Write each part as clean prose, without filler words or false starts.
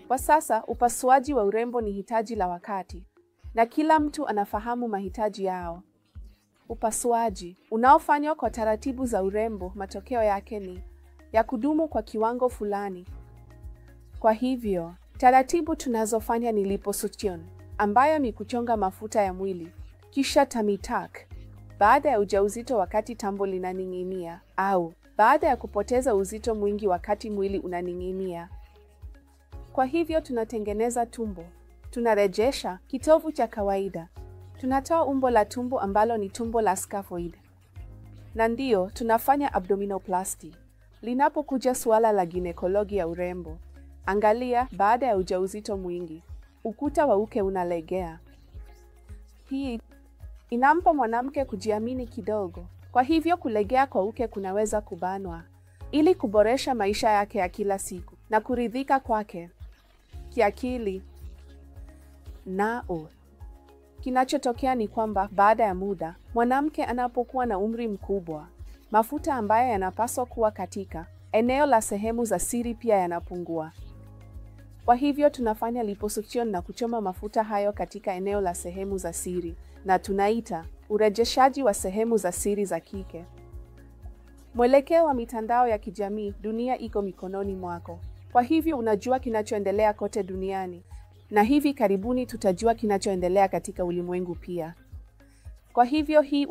Kwa sasa, upasuaji wa urembo ni hitaji la wakati, na kila mtu anafahamu mahitaji yao. Upasuaji unaofanywa kwa taratibu za urembo, matokeo yake ni ya kudumu kwa kiwango fulani. Kwa hivyo, taratibu tunazofanya ni liposuction, ambayo ni kuchonga mafuta ya mwili, kisha tummy tuck baada ya ujauzito wakati tambo linaning'inia, au baada ya kupoteza uzito mwingi wakati mwili unaning'inia. Kwa hivyo tunatengeneza tumbo, tunarejesha kitovu cha kawaida, tunatoa umbo la tumbo ambalo ni tumbo la scaphoid, na ndio tunafanya abdominoplasty. Linapokuja suala la ginekologi ya urembo, angalia, baada ya ujauzito mwingi, ukuta wa uke unalegea. Hii inampa mwanamke kujiamini kidogo. Kwa hivyo kulegea kwa uke kunaweza kubanwa ili kuboresha maisha yake ya kila siku na kuridhika kwake kiakili. Kinachotokea ni kwamba baada ya muda, mwanamke anapokuwa na umri mkubwa, mafuta ambayo yanapaswa kuwa katika eneo la sehemu za siri pia yanapungua. Kwa hivyo tunafanya liposuction na kuchoma mafuta hayo katika eneo la sehemu za siri, na tunaita urejeshaji wa sehemu za siri za kike. Mwelekeo wa mitandao ya kijamii, dunia iko mikononi mwako. Kwa hivyo unajua kinachoendelea kote duniani, na hivi karibuni tutajua kinachoendelea katika ulimwengu pia. Kwa hivyo hii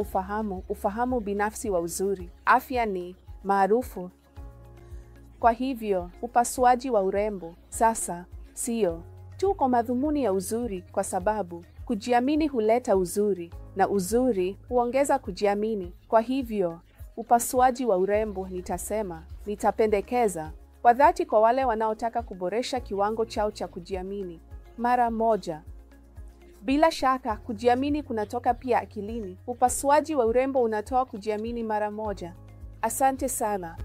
ufahamu binafsi wa uzuri, afya ni maarufu. Kwa hivyo, upasuaji wa urembo sasa sio tu kwa madhumuni ya uzuri, kwa sababu kujiamini huleta uzuri na uzuri huongeza kujiamini. Kwa hivyo, upasuaji wa urembo nitapendekeza kwa dhati kwa wale wanaotaka kuboresha kiwango chao cha kujiamini mara moja. Bila shaka, kujiamini kunatoka pia akilini. Upasuaji wa urembo unatoa kujiamini mara moja. Asante sana.